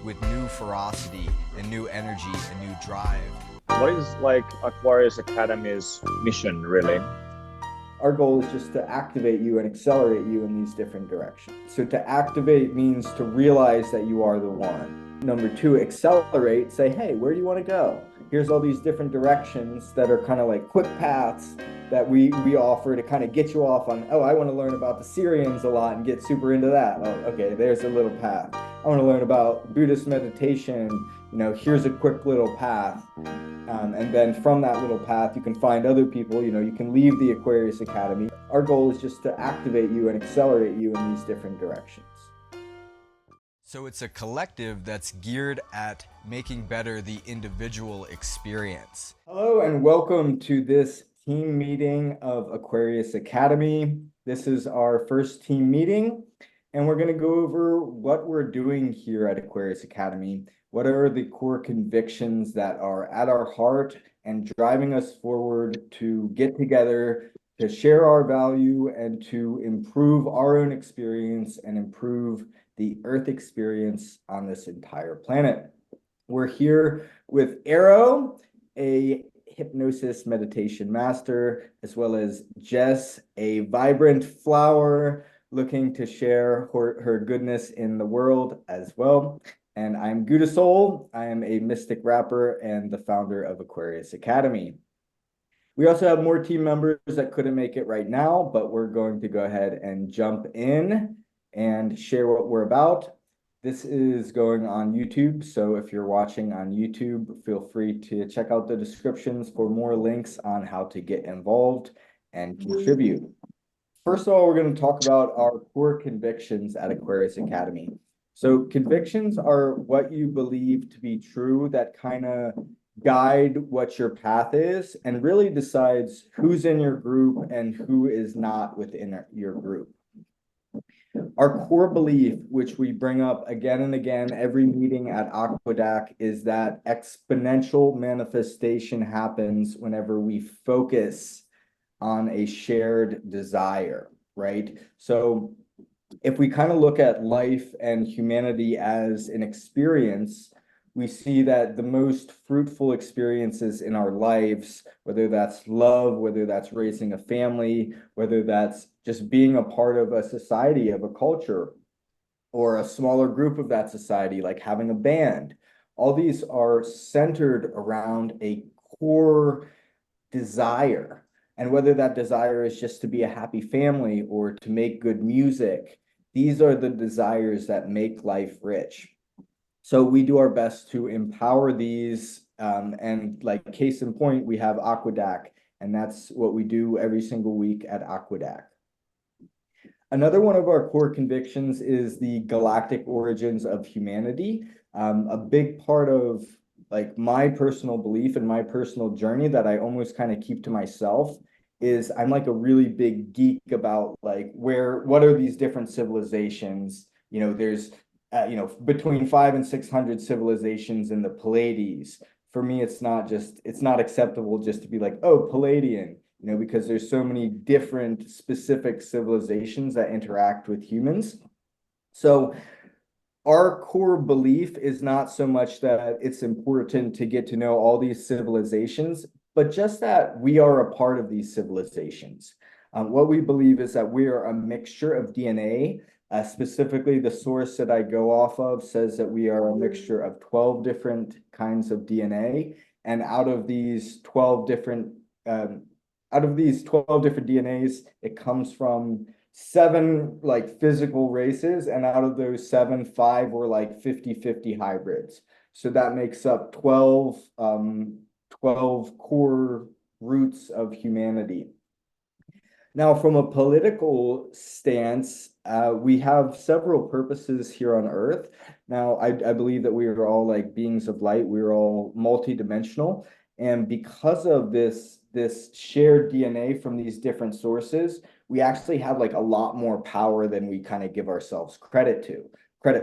with new ferocity and new energy and new drive. What is like Aquarius Academy's mission really? Our goal is just to activate you and accelerate you in these different directions. So to activate means to realize that you are the one. Number two, accelerate, say, hey, where do you want to go? Here's all these different directions that are kind of like quick paths that we offer to kind of get you off on, oh, I want to learn about the Syrians a lot and get super into that. Oh, okay, there's a little path. I want to learn about Buddhist meditation. Here's a quick little path. And then from that little path, you can find other people, you can leave the Aquarius Academy. Our goal is just to activate you and accelerate you in these different directions. So it's a collective that's geared at making better the individual experience. Hello and welcome to this team meeting of Aquarius Academy. This is our first team meeting, and we're going to go over what we're doing here at Aquarius Academy. What are the core convictions that are at our heart and driving us forward to get together, to share our value, and to improve our own experience and improve the Earth experience on this entire planet? We're here with Arrow, a hypnosis meditation master, as well as Jess, a vibrant flower looking to share her goodness in the world as well. And I'm Gouda Soul. I am a mystic rapper and the founder of Aquarius Academy. We also have more team members that couldn't make it right now, but we're going to go ahead and jump in and share what we're about. This is going on YouTube, so if you're watching on YouTube, feel free to check out the descriptions for more links on how to get involved and contribute. First of all, we're going to talk about our core convictions at Aquarius Academy. So convictions are what you believe to be true that kind of guide what your path is and really decides who's in your group and who is not within your group. Our core belief, which we bring up again and again every meeting at Aquadac, is that exponential manifestation happens whenever we focus on a shared desire, right? So if we kind of look at life and humanity as an experience, we see that the most fruitful experiences in our lives, whether that's love, whether that's raising a family, whether that's just being a part of a society, of a culture, or a smaller group of that society, like having a band, all these are centered around a core desire. And whether that desire is just to be a happy family or to make good music, these are the desires that make life rich. So we do our best to empower these, and like case in point, we have Aquadac, and that's what we do every single week at Aquadac. Another one of our core convictions is the galactic origins of humanity. A big part of like my personal belief and my personal journey that I almost kind of keep to myself is I'm like a really big geek about like what are these different civilizations? There's between 500 and 600 civilizations in the Pleiades. For me, it's not acceptable just to be like, oh, Palladian, because there's so many different specific civilizations that interact with humans. So our core belief is not so much that it's important to get to know all these civilizations, but just that we are a part of these civilizations. What we believe is that we are a mixture of DNA. Specifically, the source that I go off of says that we are a mixture of 12 different kinds of DNA. And out of these 12 different DNAs, it comes from 7 like physical races, and out of those 7, 5 were like 50-50 hybrids. So that makes up 12 core roots of humanity. Now, from a political stance, we have several purposes here on Earth. Now, I believe that we are all like beings of light. We're all multidimensional. And because of this shared DNA from these different sources, we actually have like a lot more power than we kind of give ourselves credit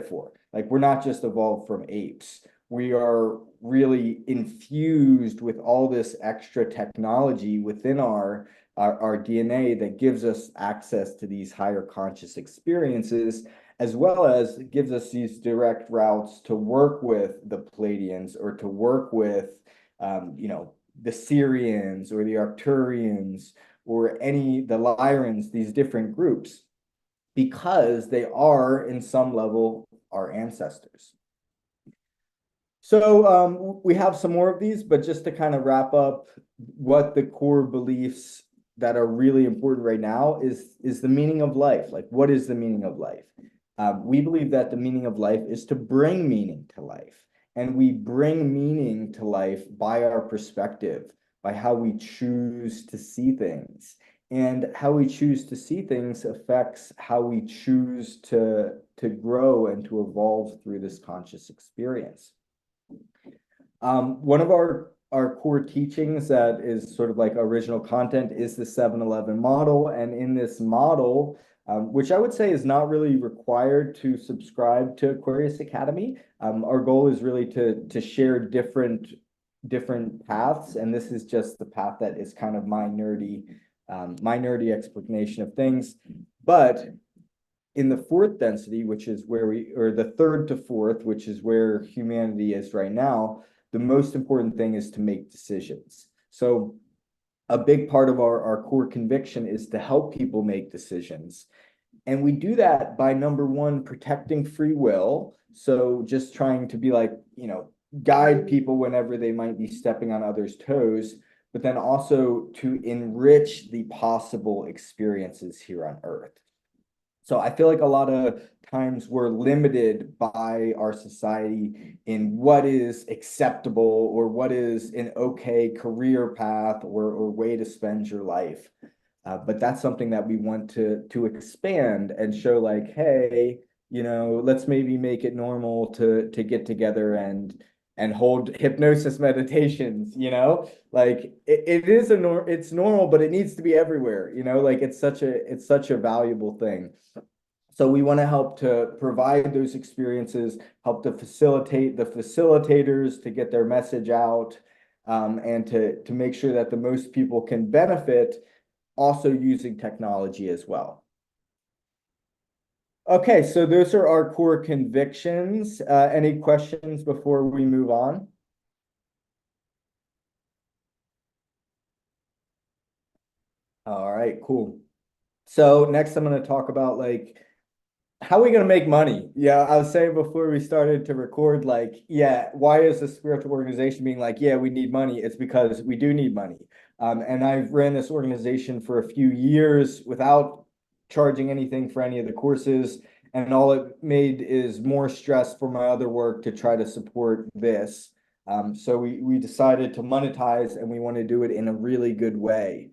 for. Like we're not just evolved from apes. We are really infused with all this extra technology within our DNA that gives us access to these higher conscious experiences, as well as it gives us these direct routes to work with the Pleiadians or to work with, the Sirians or the Arcturians or the Lyrans, these different groups, because they are, in some level, our ancestors. So we have some more of these, but just to kind of wrap up what the core beliefs that are really important right now is the meaning of life. Like, what is the meaning of life? We believe that the meaning of life is to bring meaning to life. And we bring meaning to life by our perspective, by how we choose to see things. And how we choose to see things affects how we choose to grow and to evolve through this conscious experience. One of our core teachings that is sort of like original content is the 7-Eleven model. And in this model, which I would say is not really required to subscribe to Aquarius Academy, our goal is really to share different paths. And this is just the path that is kind of my nerdy explanation of things. But in the fourth density, which is or the third to fourth, which is where humanity is right now, the most important thing is to make decisions. So a big part of our core conviction is to help people make decisions. And we do that by, number one, protecting free will. So just trying to be like, guide people whenever they might be stepping on others' toes, but then also to enrich the possible experiences here on Earth. So I feel like a lot of times we're limited by our society in what is acceptable or what is an okay career path or way to spend your life. But that's something that we want to expand and show like, hey, let's maybe make it normal to get together and hold hypnosis meditations, like it's normal, but it needs to be everywhere, like it's such a valuable thing. So we want to help to provide those experiences, help to facilitate the facilitators to get their message out, and to make sure that the most people can benefit, also using technology as well. Okay, so those are our core convictions. Any questions before we move on? All right, cool. So next I'm going to talk about like, how are we going to make money? Yeah, I was saying before we started to record, like, yeah, why is the spiritual organization being like, yeah, we need money? It's because we do need money. And I've ran this organization for a few years without charging anything for any of the courses. And all it made is more stress for my other work to try to support this. So we decided to monetize, and we want to do it in a really good way.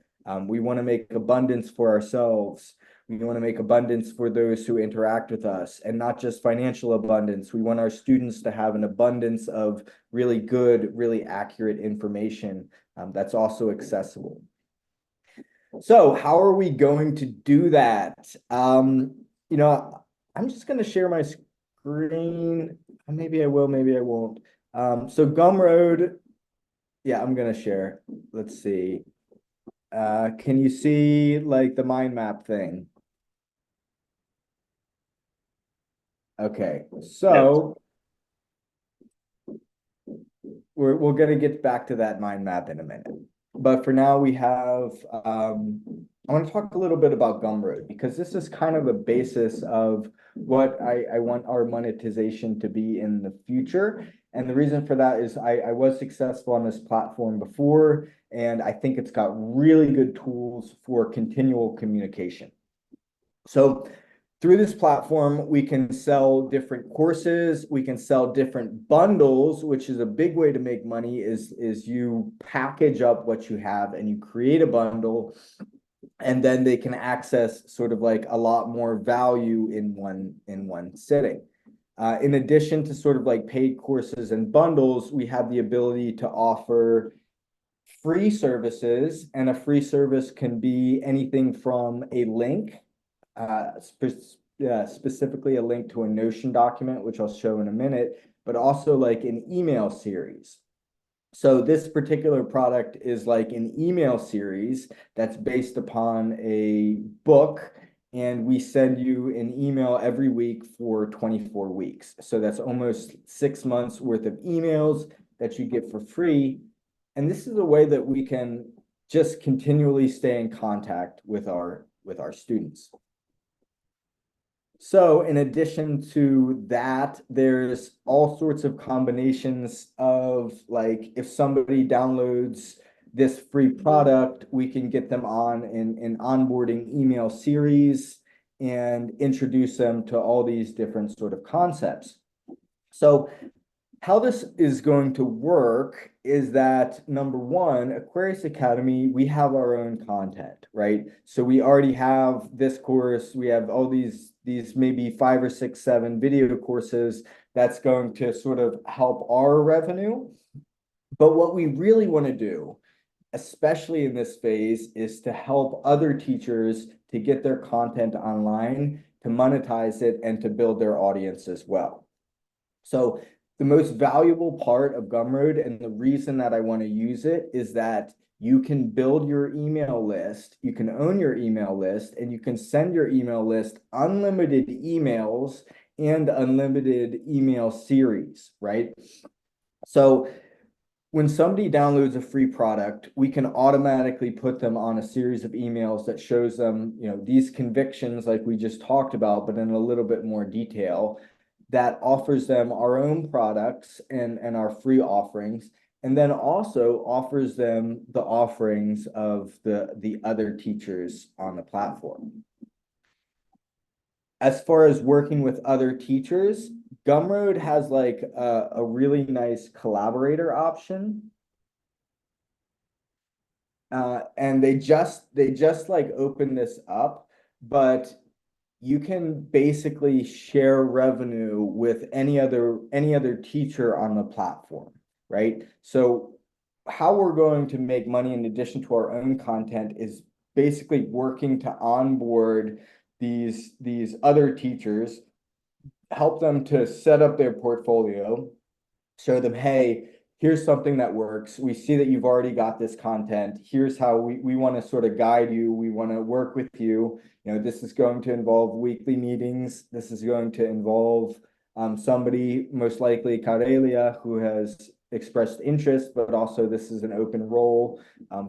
We want to make abundance for ourselves. We want to make abundance for those who interact with us, and not just financial abundance. We want our students to have an abundance of really good, really accurate information that's also accessible. So how are we going to do that? I'm just going to share my screen. Maybe I will, maybe I won't. So Gumroad, yeah, I'm going to share. Let's see. Can you see like the mind map thing? Okay, so we're going to get back to that mind map in a minute. But for now, we have, I want to talk a little bit about Gumroad, because this is kind of the basis of what I want our monetization to be in the future. And the reason for that is I was successful on this platform before, and I think it's got really good tools for continual communication. So through this platform, we can sell different courses, we can sell different bundles, which is a big way to make money, is you package up what you have and you create a bundle, and then they can access sort of like a lot more value in one sitting. In addition to sort of like paid courses and bundles, we have the ability to offer free services, and a free service can be anything from a link, specifically a link to a Notion document, which I'll show in a minute, but also like an email series. So this particular product is like an email series that's based upon a book, and we send you an email every week for 24 weeks. So that's almost 6 months worth of emails that you get for free. And this is a way that we can just continually stay in contact with our students. So in addition to that, there's all sorts of combinations of, like, if somebody downloads this free product, we can get them on an onboarding email series and introduce them to all these different sort of concepts. So how this is going to work is that, number one, Aquarius Academy, we have our own content, right? So we already have this course, we have all these maybe 5 or 6, 7 video courses that's going to sort of help our revenue. But what we really want to do, especially in this phase, is to help other teachers to get their content online, to monetize it, and to build their audience as well. So the most valuable part of Gumroad, and the reason that I want to use it, is that you can build your email list, you can own your email list, and you can send your email list unlimited emails and unlimited email series, right? So when somebody downloads a free product, we can automatically put them on a series of emails that shows them, these convictions like we just talked about, but in a little bit more detail, that offers them our own products and our free offerings, and then also offers them the offerings of the other teachers on the platform. As far as working with other teachers, Gumroad has like a really nice collaborator option. And they just like open this up, but you can basically share revenue with any other teacher on the platform, right? So how we're going to make money in addition to our own content is basically working to onboard these other teachers, help them to set up their portfolio, show them, hey, here's something that works. We see that you've already got this content. Here's how we want to sort of guide you. We want to work with you. This is going to involve weekly meetings. This is going to involve somebody, most likely Karelia, who has expressed interest, but also this is an open role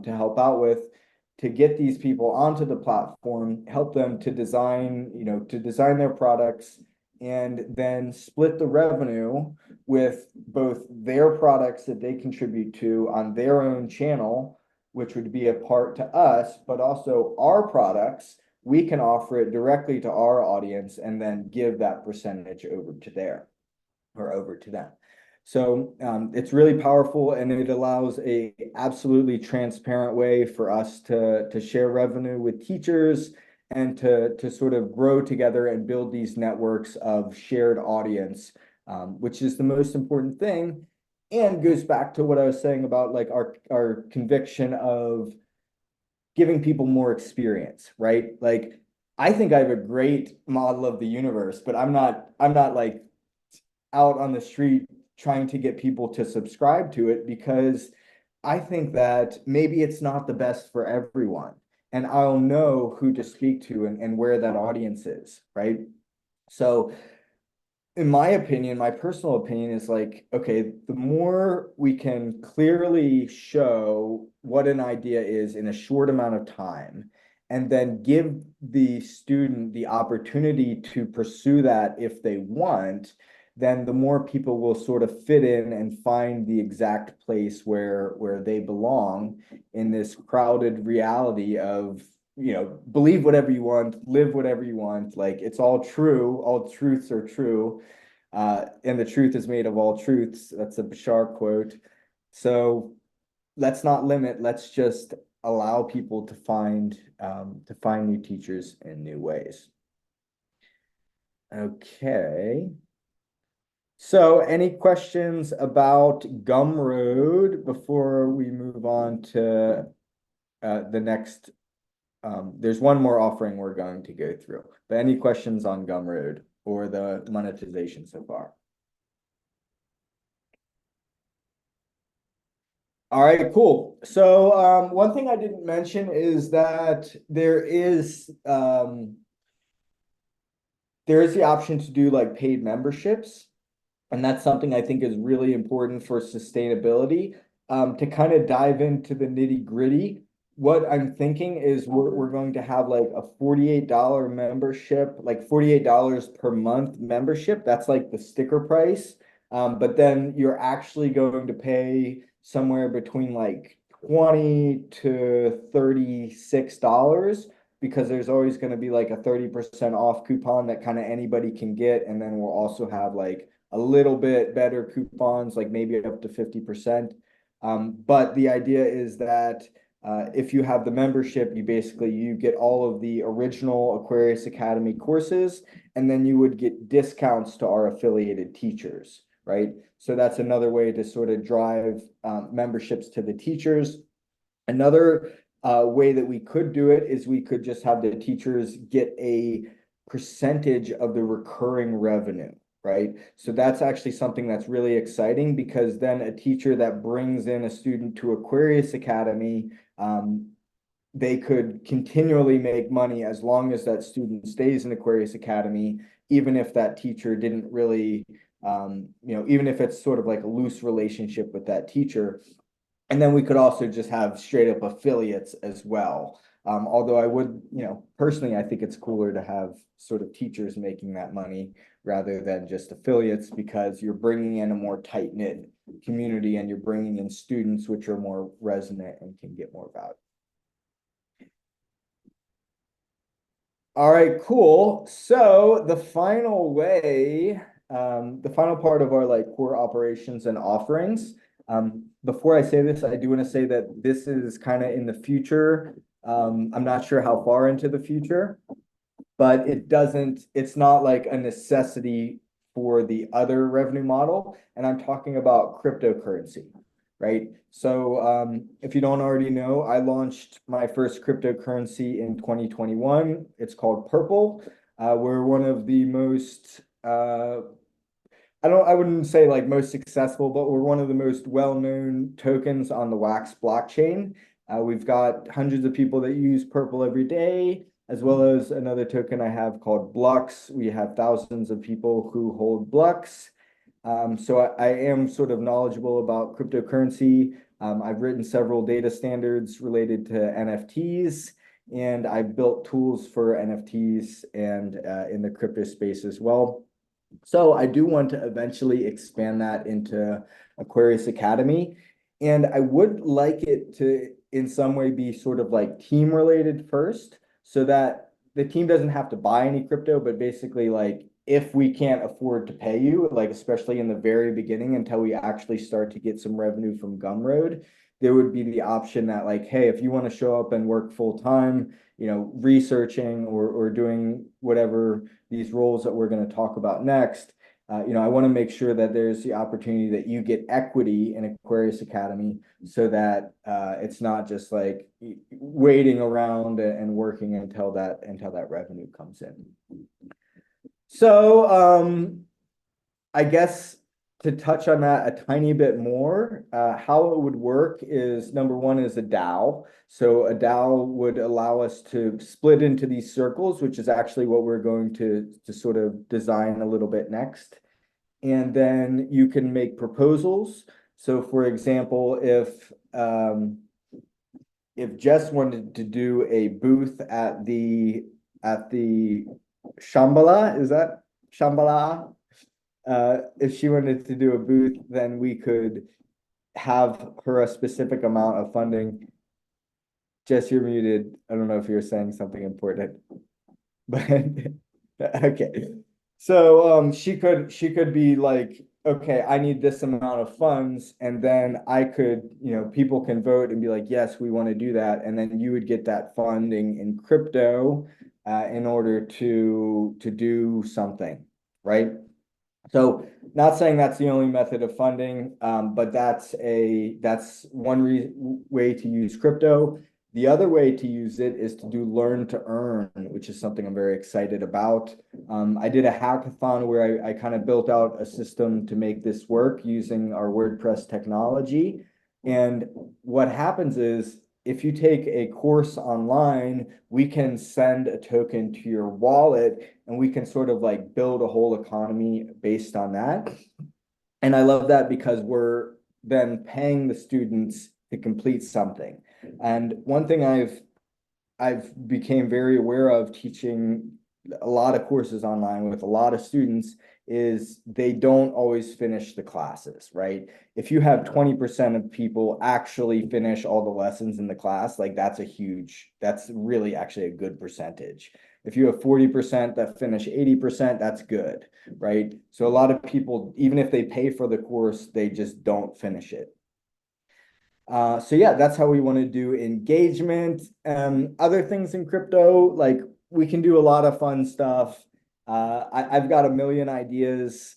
to help out with, to get these people onto the platform, help them to design their products, and then split the revenue with both their products that they contribute to on their own channel, which would be a part to us, but also our products. We can offer it directly to our audience and then give that percentage over to them. So it's really powerful, and it allows a absolutely transparent way for us to share revenue with teachers and to sort of grow together and build these networks of shared audience, which is the most important thing, and goes back to what I was saying about like our conviction of giving people more experience, right? Like, I think I have a great model of the universe, but I'm not like out on the street trying to get people to subscribe to it, because I think that maybe it's not the best for everyone, and I'll know who to speak to and where that audience is, right? So in my opinion, my personal opinion is like, okay, the more we can clearly show what an idea is in a short amount of time, and then give the student the opportunity to pursue that if they want, then the more people will sort of fit in and find the exact place where they belong in this crowded reality of, believe whatever you want, live whatever you want. Like, it's all true, all truths are true. And the truth is made of all truths. That's a Bashar quote. So let's not limit, let's just allow people to find new teachers in new ways. Okay. So any questions about Gumroad before we move on to the next? There's one more offering we're going to go through, but any questions on Gumroad or the monetization so far? All right, cool. So one thing I didn't mention is that there is there is the option to do like paid memberships. And that's something I think is really important for sustainability. To kind of dive into the nitty gritty, what I'm thinking is we're going to have like a $48 membership, like $48 per month membership. That's like the sticker price. But then you're actually going to pay somewhere between like 20 to $36 because there's always going to be like a 30% off coupon that kind of anybody can get. And then we'll also have like a little bit better coupons, like maybe up to 50%. But the idea is that if you have the membership, you get all of the original Aquarius Academy courses, and then you would get discounts to our affiliated teachers, right? So that's another way to sort of drive memberships to the teachers. Another way that we could do it is we could just have the teachers get a percentage of the recurring revenue, right? So that's actually something that's really exciting because then a teacher that brings in a student to Aquarius Academy, they could continually make money as long as that student stays in Aquarius Academy, even if that teacher didn't really, even if it's sort of like a loose relationship with that teacher. And then we could also just have straight up affiliates as well. Although I would, personally, I think it's cooler to have sort of teachers making that money rather than just affiliates because you're bringing in a more tight-knit community and you're bringing in students which are more resonant and can get more value. All right, cool. So the final part of our like core operations and offerings. Before I say this, I do want to say that this is kind of in the future. I'm not sure how far into the future, but it's not like a necessity for the other revenue model. And I'm talking about cryptocurrency, right? So if you don't already know, I launched my first cryptocurrency in 2021. It's called Purple. We're one of the most I wouldn't say like most successful, but we're one of the most well-known tokens on the Wax blockchain. We've got hundreds of people that use Purple every day, as well as another token I have called Blux. We have thousands of people who hold Blux. So I am sort of knowledgeable about cryptocurrency. I've written several data standards related to NFTs, and I built tools for NFTs and in the crypto space as well. So I do want to eventually expand that into Aquarius Academy. And I would like it to, in some way, be sort of like team related first, so that the team doesn't have to buy any crypto, but basically like if we can't afford to pay you, like especially in the very beginning until we actually start to get some revenue from Gumroad, there would be the option that like, hey, if you want to show up and work full time, researching or doing whatever these roles that we're going to talk about next, I want to make sure that there's the opportunity that you get equity in Aquarius Academy so that it's not just like waiting around and working until that revenue comes in. So I guess to touch on that a tiny bit more, how it would work is number one is a DAO. So a DAO would allow us to split into these circles, which is actually what we're going to sort of design a little bit next. And then you can make proposals. So for example, if Jess wanted to do a booth at the Shambhala, is that Shambhala? If she wanted to do a booth, then we could have her a specific amount of funding. Jess, you're muted. I don't know if you're saying something important, but okay. So she could be like, okay, I need this amount of funds, and then I could, people can vote and be like, yes, we want to do that, and then you would get that funding in crypto in order to do something, right? So not saying that's the only method of funding, but that's one way to use crypto. The other way to use it is to do learn to earn, which is something I'm very excited about. I did a hackathon where I kind of built out a system to make this work using our WordPress technology. And what happens is if you take a course online, we can send a token to your wallet and we can sort of like build a whole economy based on that. And I love that because we're then paying the students to complete something. And one thing I've became very aware of teaching a lot of courses online with a lot of students is they don't always finish the classes, right? If you have 20% of people actually finish all the lessons in the class, like that's really actually a good percentage. If you have 40% that finish 80%, that's good, right? So a lot of people, even if they pay for the course, they just don't finish it. So yeah, that's how we want to do engagement. Other things in crypto, like we can do a lot of fun stuff. I've got a million ideas,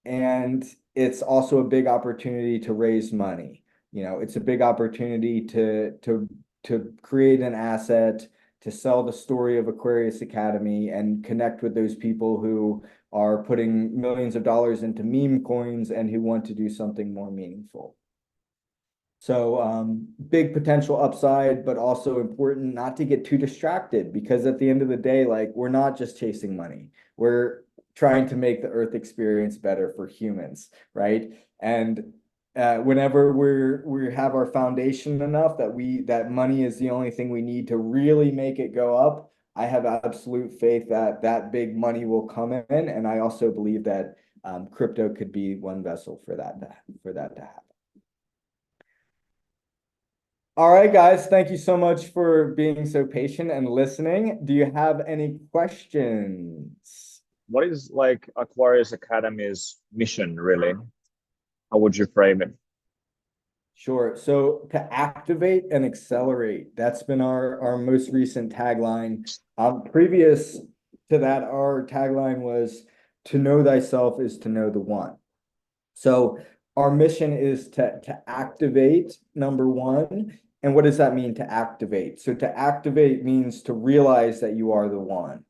and it's also a big opportunity to raise money. It's a big opportunity to create an asset, to sell the story of Aquarius Academy and connect with those people who are putting millions of dollars into meme coins and who want to do something more meaningful. So big potential upside, but also important not to get too distracted, because at the end of the day, like we're not just chasing money. We're trying to make the Earth experience better for humans, right? And whenever we have our foundation enough that money is the only thing we need to really make it go up, I have absolute faith that that big money will come in, and I also believe that crypto could be one vessel for that to happen. All right, guys, thank you so much for being so patient and listening. Do you have any questions? What is like Aquarius Academy's mission really? How would you frame it? Sure. So to activate and accelerate, that's been our most recent tagline. Previous to that, our tagline was to know thyself is to know the one. So our mission is to activate, number one. And what does that mean to activate? So to activate means to realize that you are the one,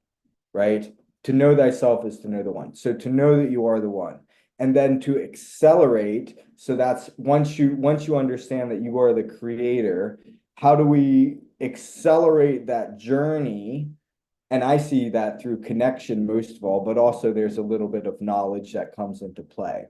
right? To know thyself is to know the one. So to know that you are the one. And then to accelerate, so that's once you understand that you are the creator, how do we accelerate that journey? And I see that through connection most of all, but also there's a little bit of knowledge that comes into play.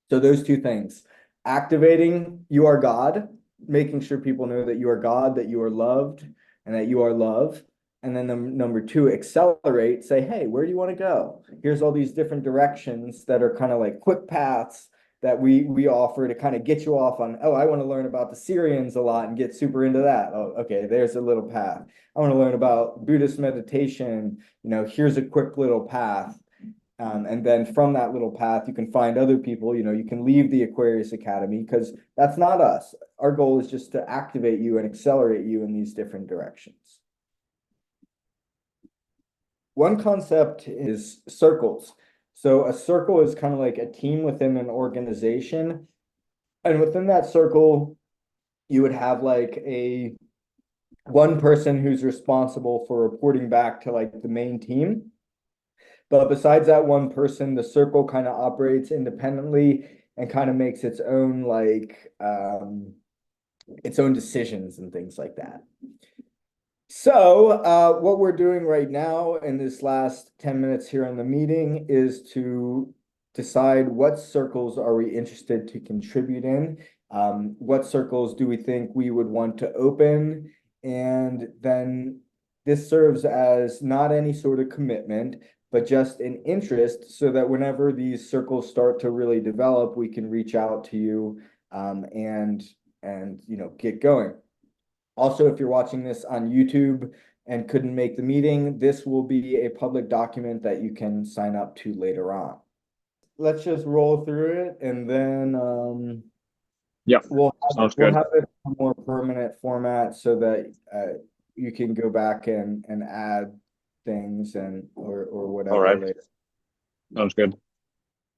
So those two things, activating you are God, making sure people know that you are God, that you are loved, and that you are love. And then number two, accelerate, say, hey, where do you want to go? Here's all these different directions that are kind of like quick paths that we offer to kind of get you off on, oh, I want to learn about the Syrians a lot and get super into that. Oh, okay, there's a little path. I want to learn about Buddhist meditation. Here's a quick little path. And then from that little path, you can find other people, you can leave the Aquarius Academy because that's not us. Our goal is just to activate you and accelerate you in these different directions. One concept is circles. So a circle is kind of like a team within an organization. And within that circle, you would have like one person who's responsible for reporting back to like the main team. But besides that one person, the circle kind of operates independently and kind of makes its own its own decisions and things like that. So what we're doing right now in this last 10 minutes here in the meeting is to decide what circles are we interested to contribute in. What circles do we think we would want to open? And then this serves as not any sort of commitment, but just an interest, so that whenever these circles start to really develop, we can reach out to you and get going. Also, if you're watching this on YouTube and couldn't make the meeting, this will be a public document that you can sign up to later on. Let's just roll through it, and then Yeah, we'll sounds we'll good. have it in a more permanent format so that you can go back and add things or whatever All right, later. sounds good.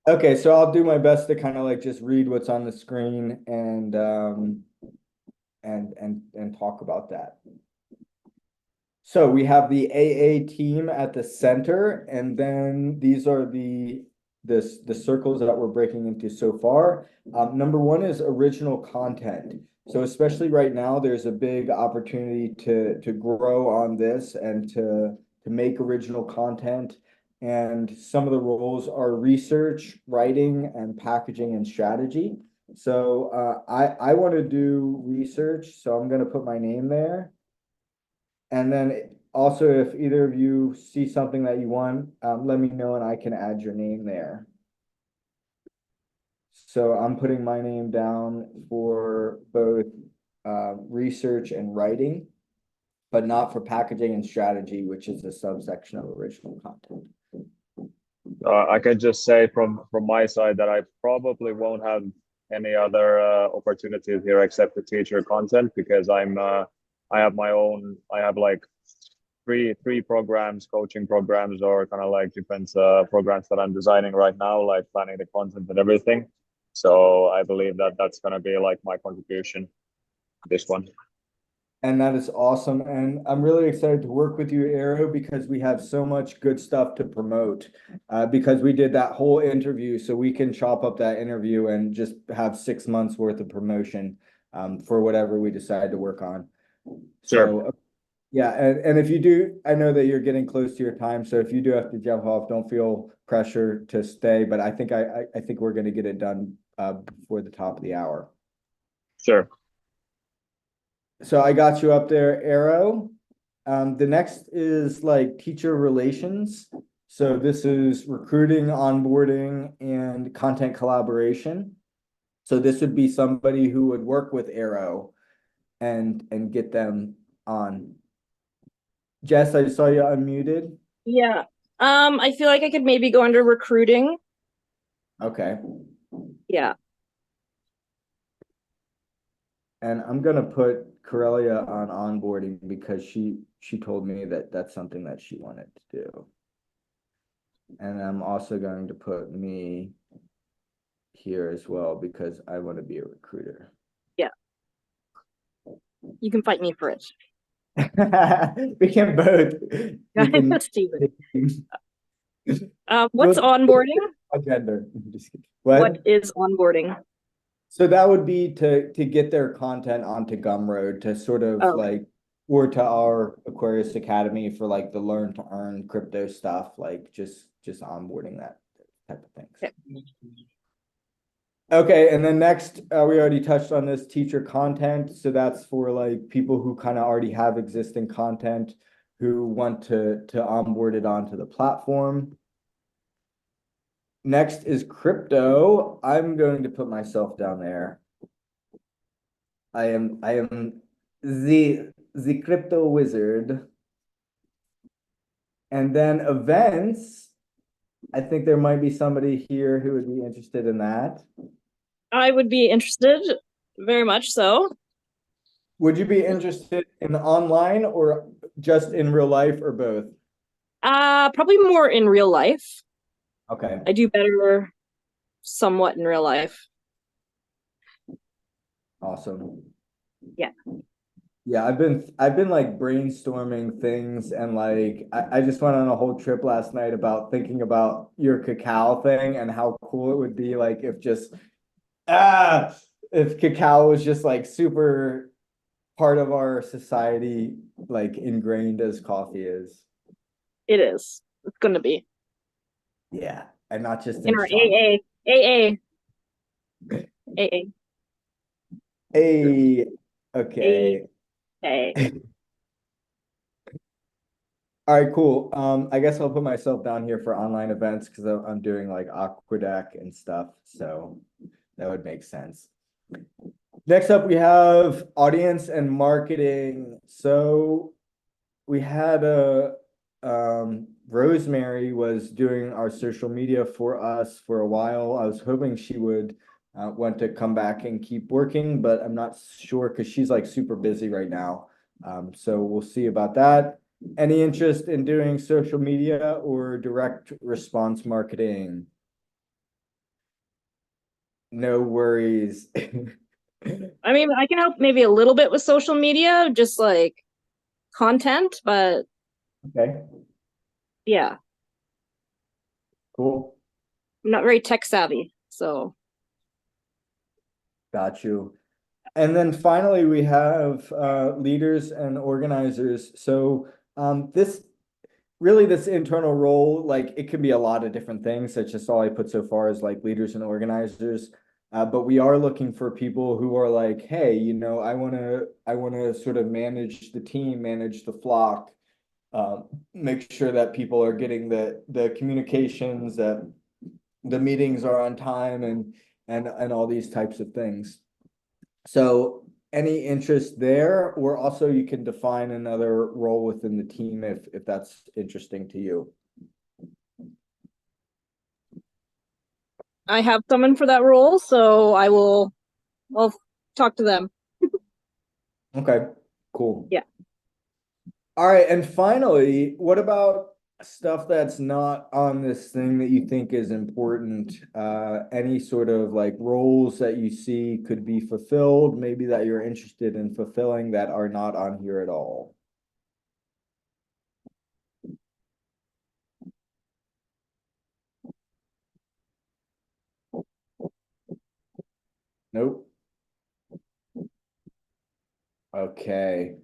Okay, so I'll do my best to kind of like just read what's on the screen and talk about that. So we have the AA team at the center, and then these are the the circles that we're breaking into so far. Number one is original content. So especially right now, there's a big opportunity to grow on this and to make original content. And some of the roles are research, writing, and packaging and strategy. So I want to do research, so I'm going to put my name there. And then also, if either of you see something that you want, let me know and I can add your name there. So I'm putting my name down for both research and writing, but not for packaging and strategy, which is a subsection of original content. I can just say from my side that I probably won't have any other opportunities here except the teacher content, because I have my own. I have like three programs, coaching programs, or kind of like different programs that I'm designing right now, like planning the content and everything. So I believe that that's gonna be like my contribution, this one. And that is awesome. And I'm really excited to work with you, Arrow, because we have so much good stuff to promote. Because we did that whole interview, so we can chop up that interview and just have 6 months worth of promotion for whatever we decide to work on. Sure. So, yeah, and if you do, I know that you're getting close to your time, so if you do have to jump off, don't feel pressure to stay. But I think I think we're going to get it done before the top of the hour. Sure. So I got you up there, Arrow. The next is like teacher relations. So this is recruiting, onboarding, and content collaboration. So this would be somebody who would work with Arrow and get them on. Jess, I saw you unmuted. Yeah. I feel like I could maybe go under recruiting. Okay. Yeah. And I'm gonna put Corellia on onboarding because she told me that that's something that she wanted to do. And I'm also going to put me here as well because I want to be a recruiter. Yeah. You can fight me for it. We can both. We can, Steven. What's onboarding? Gender. What is onboarding? So that would be to get their content onto Gumroad to sort of like, or to our Aquarius Academy for like the learn to earn crypto stuff, like just onboarding that type of things. Okay. Okay, and then next, we already touched on this teacher content. So that's for like people who kind of already have existing content who want to onboard it onto the platform. Next is crypto. I'm going to put myself down there. I am the crypto wizard. And then events. I think there might be somebody here who would be interested in that. I would be interested, very much so. Would you be interested in online or just in real life or both? Probably more in real life. Okay. I do better somewhat in real life. Awesome. Yeah. Yeah, I've been like brainstorming things and like I just went on a whole trip last night about thinking about your cacao thing and how cool it would be like if just if cacao was just like super part of our society, like ingrained as coffee is. It is. It's gonna be. Yeah, and not just In our AA. Hey, okay. AA. All right, cool. I guess I'll put myself down here for online events because I'm doing like Aqueduct and stuff, so that would make sense. Next up, we have audience and marketing. So we had Rosemary was doing our social media for us for a while. I was hoping she would want to come back and keep working, but I'm not sure because she's like super busy right now. So we'll see about that. Any interest in doing social media or direct response marketing? No worries. I mean, I can help maybe a little bit with social media, just like content, but Okay, yeah. cool. I'm not very tech savvy, so. Got you. And then finally, we have leaders and organizers. So this internal role, like it can be a lot of different things. That's just all I put so far is like leaders and organizers. But we are looking for people who are like, hey, you know, I wanna sort of manage the team, manage the flock, make sure that people are getting the communications, that the meetings are on time, and all these types of things. So any interest there, or also you can define another role within the team if that's interesting to you. I have someone for that role, so I'll talk to them. Okay, cool. Yeah. All right, and finally, what about stuff that's not on this thing that you think is important? Any sort of like roles that you see could be fulfilled, maybe that you're interested in fulfilling that are not on here at all? Nope. Okay.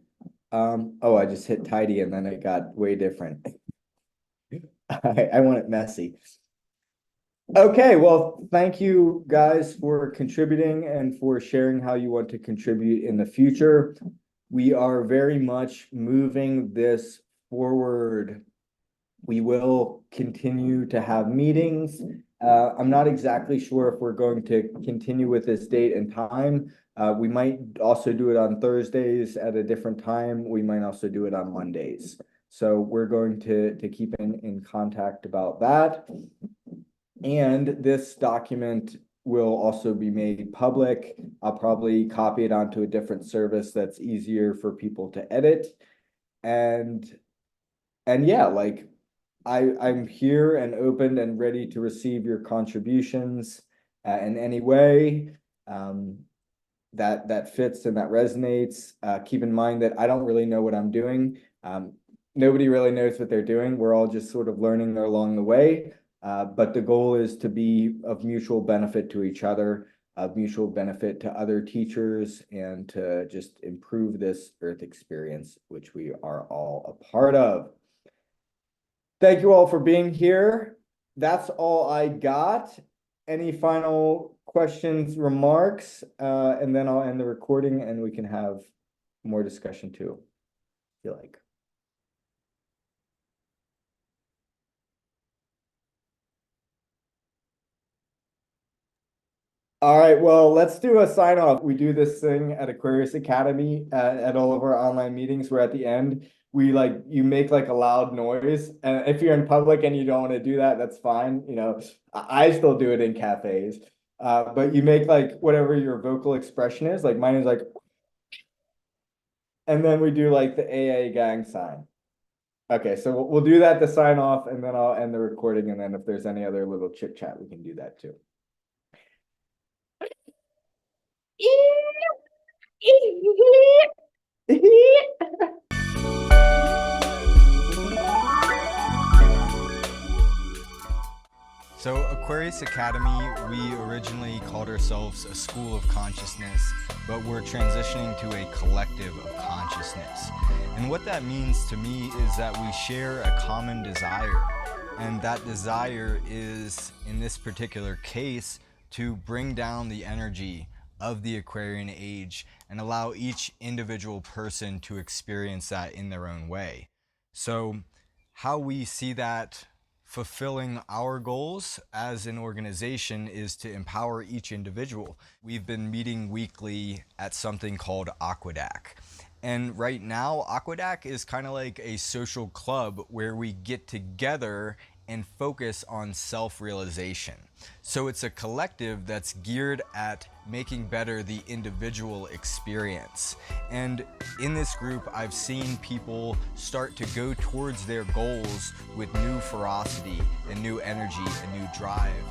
Oh, I just hit tidy and then it got way different. I want it messy. Okay, well, thank you guys for contributing and for sharing how you want to contribute in the future. We are very much moving this forward. We will continue to have meetings. I'm not exactly sure if we're going to continue with this date and time. We might also do it on Thursdays at a different time. We might also do it on Mondays. So we're going to keep in contact about that. And this document will also be made public. I'll probably copy it onto a different service that's easier for people to edit. And yeah, like I'm here and open and ready to receive your contributions in any way that fits and that resonates. Keep in mind that I don't really know what I'm doing. Nobody really knows what they're doing. We're all just sort of learning along the way. But the goal is to be of mutual benefit to each other, of mutual benefit to other teachers, and to just improve this Earth experience, which we are all a part of. Thank you all for being here. That's all I got. Any final questions, remarks? And then I'll end the recording and we can have more discussion too, if you like. All right, well, let's do a sign off. We do this thing at Aquarius Academy at all of our online meetings where at the end, you make like a loud noise. And if you're in public and you don't want to do that, that's fine. You know, I still do it in cafes. But you make like whatever your vocal expression is, like mine is like, and then we do like the AA gang sign. Okay, so we'll do that to sign off and then I'll end the recording. And then if there's any other little chit chat, we can do that too. So Aquarius Academy, we originally called ourselves a school of consciousness, but we're transitioning to a collective of consciousness. And what that means to me is that we share a common desire. And that desire is, in this particular case, to bring down the energy of the Aquarian age and allow each individual person to experience that in their own way. So how we see that fulfilling our goals as an organization is to empower each individual. We've been meeting weekly at something called Aquadac. And right now, Aquadac is kind of like a social club where we get together and focus on self-realization. So it's a collective that's geared at making better the individual experience. And in this group, I've seen people start to go towards their goals with new ferocity and new energy and new drive.